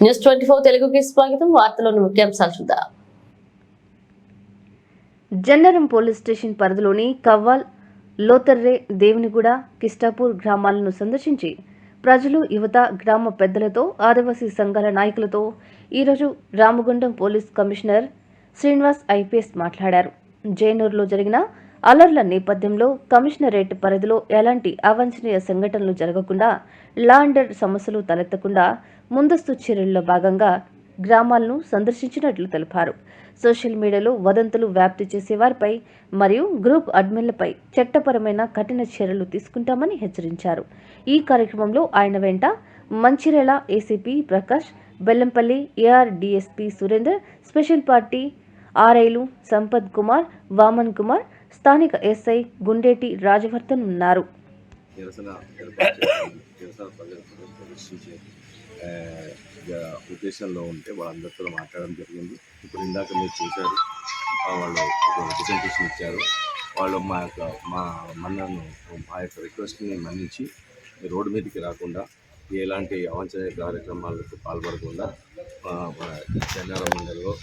News 24 తెలుగుకి స్వాగతం. వార్తలోని ముఖ్యాంశాలు చూద్దాం. జన్నరం పోలీస్ స్టేషన్ పరిధిలోని కవ్వాల్, లోతర్రే, దేవునిగూడ, కిష్టాపూర్ గ్రామాలను సందర్శించి ప్రజలు, యువత, గ్రామ పెద్దలతో, ఆదివాసీ సంఘాల నాయకులతో ఈరోజు Ramagundam police commissioner Srinivas IPS మాట్లాడారు. జైనూరులో జరిగిన అలర్ల నేపథ్యంలో కమిషనరేట్ పరిధిలో ఎలాంటి అవాంఛనీయ సంఘటనలు జరగకుండా, లా అండ్ ఆర్డర్ సమస్యలు తలెత్తకుండా ముందస్తు చర్యల్లో భాగంగా గ్రామాలను సందర్శించినట్లు తెలిపారు. సోషల్ మీడియాలో వదంతులు వ్యాప్తి చేసేవారిపై మరియు గ్రూప్ అడ్మిన్లపై చట్టపరమైన కఠిన చర్యలు తీసుకుంటామని హెచ్చరించారు. ఈ కార్యక్రమంలో ఆయన వెంట Mancherial ACP Prakash, Bellampalli AR DSP Surender, special party ఆర్ఐలు సంపత్ కుమార్, వామన్ కుమార్, స్థానిక ఎస్ఐ గుండేటి రాజవర్ధన్ ఉన్నారు. ఉద్దేశంలో ఉంటే వాళ్ళందరితో మాట్లాడడం జరిగింది. ఇప్పుడు ఇందాక మీరు చూశారు, వాళ్ళు ఒక రిప్రజెంటేషన్ ఇచ్చారు. వాళ్ళు మా యొక్క రిక్వెస్ట్ని మన్నించి రోడ్డు మీదకి రాకుండా, ఎలాంటి అవాంఛనీయ కార్యక్రమాలకు పాల్పడకుండా జన్నారం మండలిలో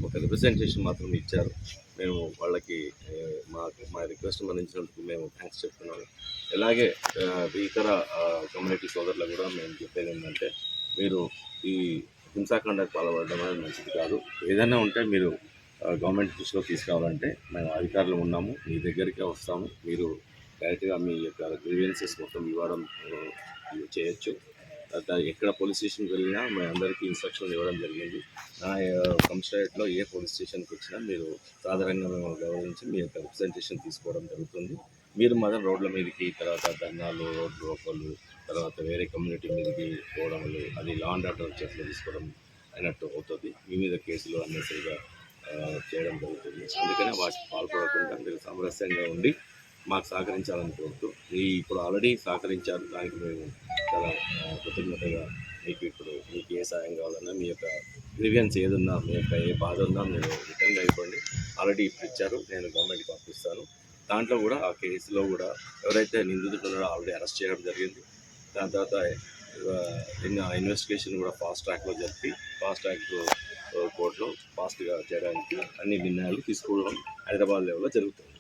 ఒక రిప్రజెంటేషన్ మాత్రం ఇచ్చారు. మేము వాళ్ళకి మా రిక్వెస్ట్ మన్నించినందుకు మేము థ్యాంక్స్ చెప్తున్నాము. అలాగే ఇతర కమ్యూనిటీ సోదరులకు కూడా మేము చెప్పేది ఏంటంటే, మీరు ఈ హింసాకాండకు పాల్పడడం అనేది మంచిది కాదు. ఏదైనా ఉంటే మీరు గవర్నమెంట్ దృష్టిలో తీసుకురావాలంటే మేము అధికారులు ఉన్నాము, మీ దగ్గరికి వస్తాము. మీరు డైరెక్ట్గా మీ యొక్క గ్రీవెన్సెస్ మొత్తం ఇవ్వడం చేయొచ్చు. ఎక్కడ పోలీస్ స్టేషన్కి వెళ్ళినా మీ అందరికీ ఇన్స్ట్రక్షన్లు ఇవ్వడం జరిగింది. నా కమిషనరేట్లో ఏ పోలీస్ స్టేషన్కి వచ్చినా మీరు సాధారణంగా మేము గౌరవించి మీ యొక్క రిప్రజెంటేషన్ తీసుకోవడం జరుగుతుంది. మీరు మాత్రం రోడ్ల మీదకి, తర్వాత ధర్నాలు, రోడ్డు రోకోలు, తర్వాత వేరే కమ్యూనిటీ మీదకి పోవడం, అది లా అండ్ ఆర్డర్ చేతిలో తీసుకోవడం అయినట్టు అవుతుంది. మీ మీద కేసులు అన్నసరిగా చేయడం జరుగుతుంది. అందుకనే వాటికి పాల్పడకుండా మీరు సామరస్యంగా ఉండి మాకు సహకరించాలని కోరుతూ, ఇప్పుడు ఆల్రెడీ సహకరించారు. దానికి మేము చాలా కృతజ్ఞతగా మీకు ఏ సాయం కావాలన్నా, మీ యొక్క గ్రీవియన్స్ ఏదున్నా, మీ యొక్క ఏ బాధ ఉన్నా మీరు రిటర్న్గా ఇవ్వండి. ఆల్రెడీ ఇప్పుడు ఇచ్చారు, నేను గవర్నమెంట్కి పంపిస్తాను. దాంట్లో కూడా ఆ కేసులో కూడా ఎవరైతే నిందితులు ఉన్నారో ఆల్రెడీ అరెస్ట్ చేయడం జరిగింది. దాని తర్వాత ఇన్వెస్టిగేషన్ కూడా ఫాస్ట్ ట్రాక్లో జరిపి ఫాస్ట్ ట్రాక్ కోర్టులో ఫాస్ట్గా చేయడానికి అన్ని నిర్ణయాలు తీసుకోవడం హైదరాబాద్ లెవెల్లో జరుగుతుంది.